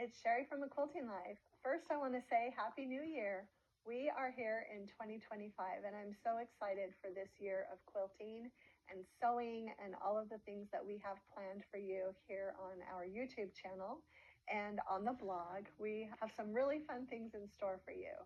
it's Sherry from A Quilting Life. First, I want to say Happy New Year. We are here in 2025, and I'm so excited for this year of quilting and sewing and all of the things that we have planned for you here on our YouTube channel and on the blog. We have some really fun things in store for you.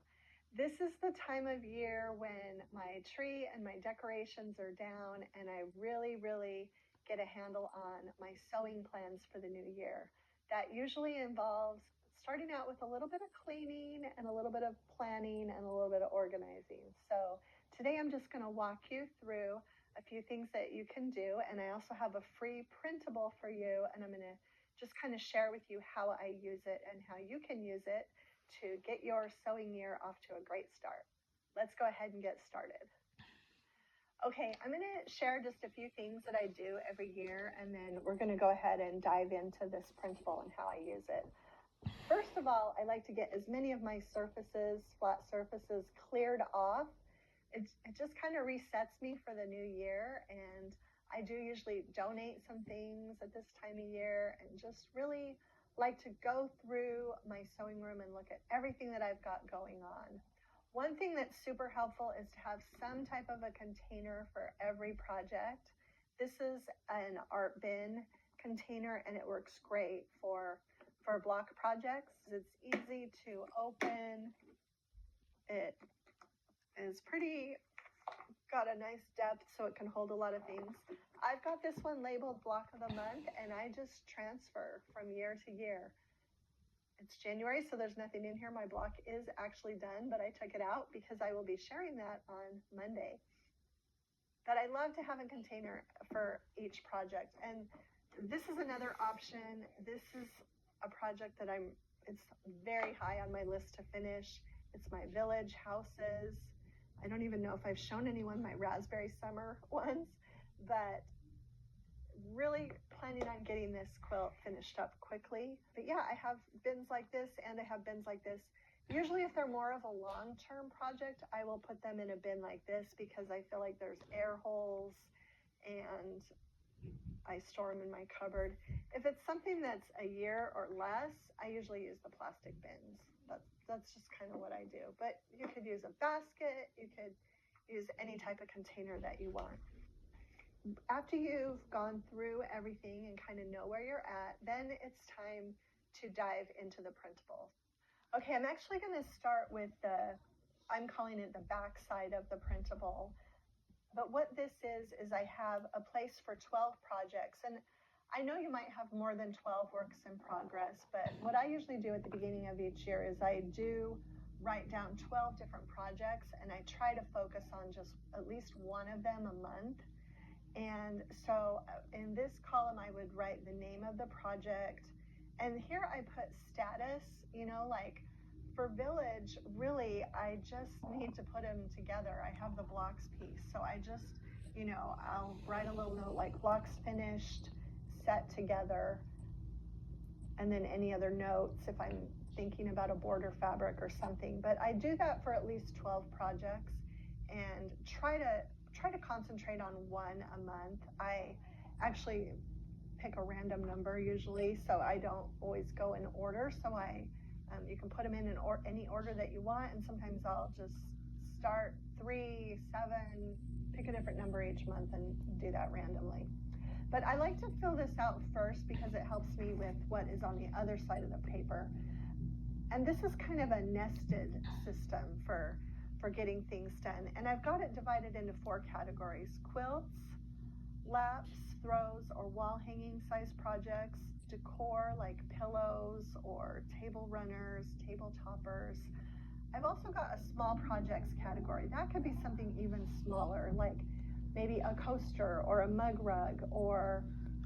This is the time of year when my tree and my decorations are down, and I really get a handle on my sewing plans for the new year. That usually involves starting out with a little bit of cleaning and a little bit of planning and a little bit of organizing. So today I'm just going to walk you through a few things that you can do, and I also have a free printable for you, and I'm going to just kind of share with you how I use it and how you can use it to get your sewing year off to a great start. Let's go ahead and get started. Okay, I'm going to share just a few things that I do every year, and then we're going to go ahead and dive into this printable and how I use it. First of all, I like to get as many of my surfaces, flat surfaces, cleared off. It just kind of resets me for the new year, and I do usually donate some things at this time of year and just really like to go through my sewing room and look at everything that I've got going on. One thing that's super helpful is to have some type of a container for every project. This is an art bin container, and it works great for block projects. It's easy to open. It is got a nice depth so it can hold a lot of things. I've got this one labeled block of the month, and I just transfer from year to year. It's January, so there's nothing in here. My block is actually done, but I took it out because I will be sharing that on Monday. But I love to have a container for each project. And this is another option. This is a project that it's very high on my list to finish. It's my village houses. I don't even know if I've shown anyone my raspberry summer ones, but really planning on getting this quilt finished up quickly. But yeah, I have bins like this, and I have bins like this. Usually if they're more of a long-term project, I will put them in a bin like this because I feel like there's air holes and I store them in my cupboard. If it's something that's a year or less, I usually use the plastic bins. That's just kind of what I do. But you could use a basket, you could use any type of container that you want. After you've gone through everything and kind of know where you're at, then it's time to dive into the printable. Okay, I'm actually going to start with I'm calling it the back side of the printable. But what this is I have a place for 12 projects. And I know you might have more than 12 works in progress, but what I usually do at the beginning of each year is I do write down 12 different projects, and I try to focus on just at least one of them a month. And so in this column, I would write the name of the project. And here I put status, like for village, really, I just need to put them together. I have the blocks piece. So I just, I'll write a little note like blocks finished, set together, and then any other notes if I'm thinking about a border fabric or something. But I do that for at least 12 projects and try to concentrate on one a month. I actually pick a random number usually, so I don't always go in order. So you can put them in any order that you want, and sometimes I'll just start 3, 7, pick a different number each month and do that randomly. But I like to fill this out first because it helps me with what is on the other side of the paper. And this is kind of a nested system for getting things done. And I've got it divided into 4 categories: quilts, laps, throws, or wall hanging size projects, decor like pillows or table runners, table toppers. I've also got a small projects category. That could be something even smaller, like maybe a coaster or a mug rug, or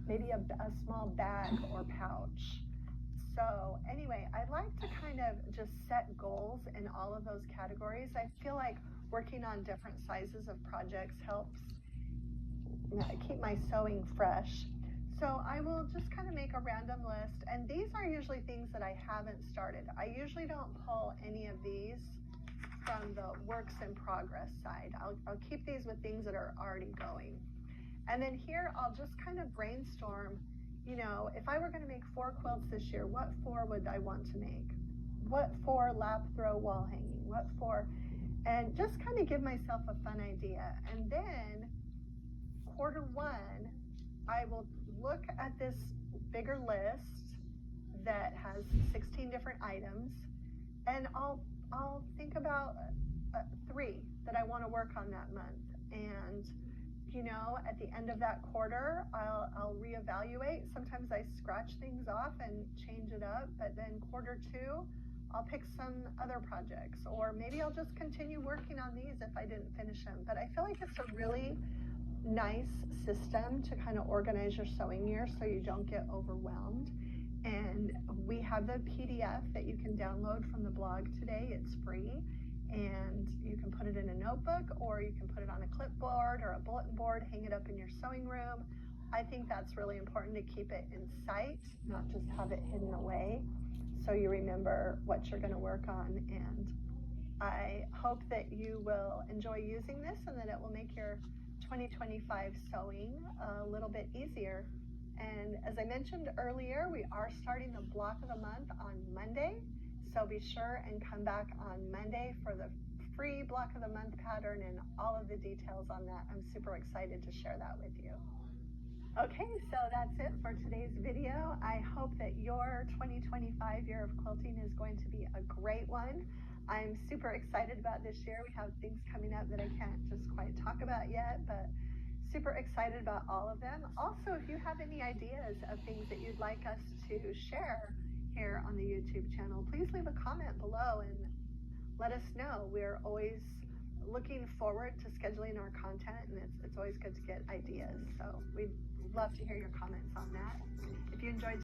maybe a small bag or pouch. So anyway, I like to kind of just set goals in all of those categories. I feel like working on different sizes of projects helps keep my sewing fresh. So I will just kind of make a random list, and these are usually things that I haven't started. I usually don't pull any of these from the works in progress side. I'll keep these with things that are already going. And then here I'll just kind of brainstorm, you know, if I were going to make 4 quilts this year, what 4 would I want to make? What 4 lap throw wall hanging? What 4? And just kind of give myself a fun idea. And then Q1, I will look at this bigger list that has 16 different items, and I'll think about 3 that I want to work on that month. And you know, at the end of that quarter, I'll reevaluate. Sometimes I scratch things off and change it up, but then Q2, I'll pick some other projects, or maybe I'll just continue working on these if I didn't finish them. But I feel like it's a really nice system to kind of organize your sewing year so you don't get overwhelmed. And we have the PDF that you can download from the blog today. It's free, and you can put it in a notebook, or you can put it on a clipboard or a bulletin board, hang it up in your sewing room. I think that's really important to keep it in sight, not just have it hidden away, so you remember what you're going to work on. And I hope that you will enjoy using this and that it will make your 2025 sewing a little bit easier. And as I mentioned earlier, we are starting the block of the month on Monday. So be sure and come back on Monday for the free block of the month pattern and all of the details on that. I'm super excited to share that with you. Okay, so that's it for today's video. I hope that your 2025 year of quilting is going to be a great one. I'm super excited about this year. We have things coming up that I can't just quite talk about yet, but super excited about all of them. Also, if you have any ideas of things that you'd like us to share here on the YouTube channel, please leave a comment below and let us know. We're always looking forward to scheduling our content, and it's always good to get ideas. So we'd love to hear your comments on that. If you enjoyed